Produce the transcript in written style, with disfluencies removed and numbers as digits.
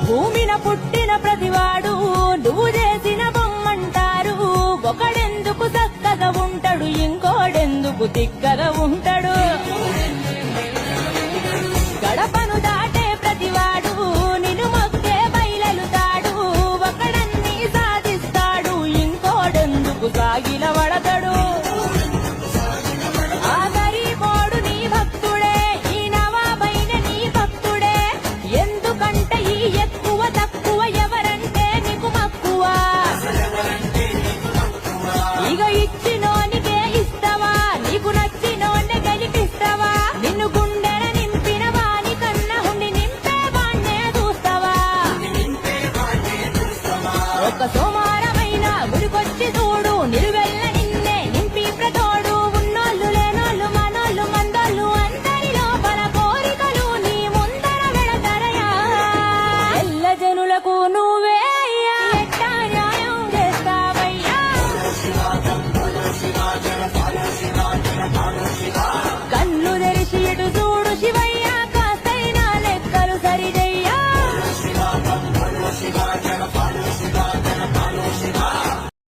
భూమిన పుట్టిన ప్రతివాడు నువ్వు చేసిన బొమ్మంటారు. ఒకడెందుకు చక్కగా ఉంటాడు, ఇంకోడెందుకు తిక్కగా ఉంటాడు. గడపను దాటే ప్రతివాడు నిన్ను మొక్కే బయలుతాడు. ఒకడన్ని సాధిస్తాడు, ఇంకోడెందుకు సాగిలబడతాడు. ఆ గరీబోడు నీ భక్తుడే, ఈ నవాబైన నీ భక్తుడే. ఎందుకంటే ఈ ఎక్కువ